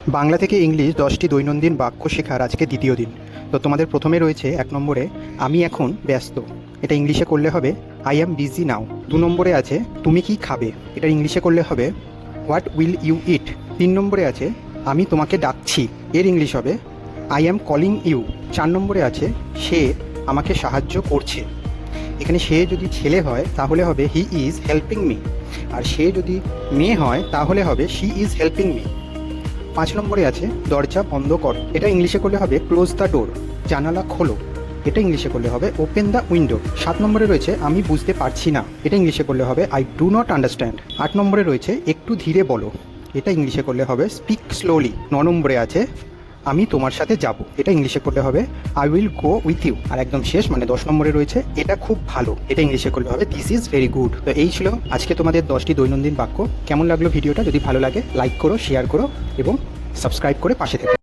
বাংলা থেকে ইংলিশ 10টি দৈনন্দিন বাক্য শেখার আজকে দ্বিতীয় দিন। তো তোমাদের প্রথমে রয়েছে 1 নম্বরে আমি এখন ব্যস্ত, এটা ইংলিশে করলে হবে আই অ্যাম বিজি নাও। 2 নম্বরে আছে তুমি কি খাবে, এটা ইংলিশে করলে হবে হোয়াট উইল ইউ ইট। 3 নম্বরে আছে আমি তোমাকে ডাকছি, এর ইংলিশ হবে আই অ্যাম কলিং ইউ। 4 নম্বরে আছে সে আমাকে সাহায্য করছে, এখানে সে যদি ছেলে হয় তাহলে হবে হি ইজ হেল্পিং মি, আর সে যদি মেয়ে হয় তাহলে হবে শি ইজ হেল্পিং মি। 5 নম্বরে আছে দরজা বন্ধ করো, এটা ইংলিশে করলে হবে ক্লোজ দ্য ডোর। জানালা খোলো, এটা ইংলিশে করলে হবে ওপেন দ্য উইন্ডো। 7 নম্বরে রয়েছে আমি বুঝতে পারছি না, এটা ইংলিশে করলে হবে আই ডু নট আন্ডারস্ট্যান্ড। 8 নম্বরে রয়েছে একটু ধীরে বলো, এটা ইংলিশে করলে হবে স্পিক স্লোলি। 9 নম্বরে আছে আমি তোমার সাথে যাব, এটা ইংলিশে করলে হবে I will go with you. আর একদম শেষ মানে 10 নম্বরে রয়েছে এটা খুব ভালো, এটা ইংলিশে করলে হবে দিস ইজ ভেরি গুড। তো এই ছিল আজকে তোমাদের 10টি দৈনন্দিন বাক্য। কেমন লাগলো ভিডিওটা? যদি ভালো লাগে লাইক করো, শেয়ার করো এবং সাবস্ক্রাইব করে পাশে থেকো।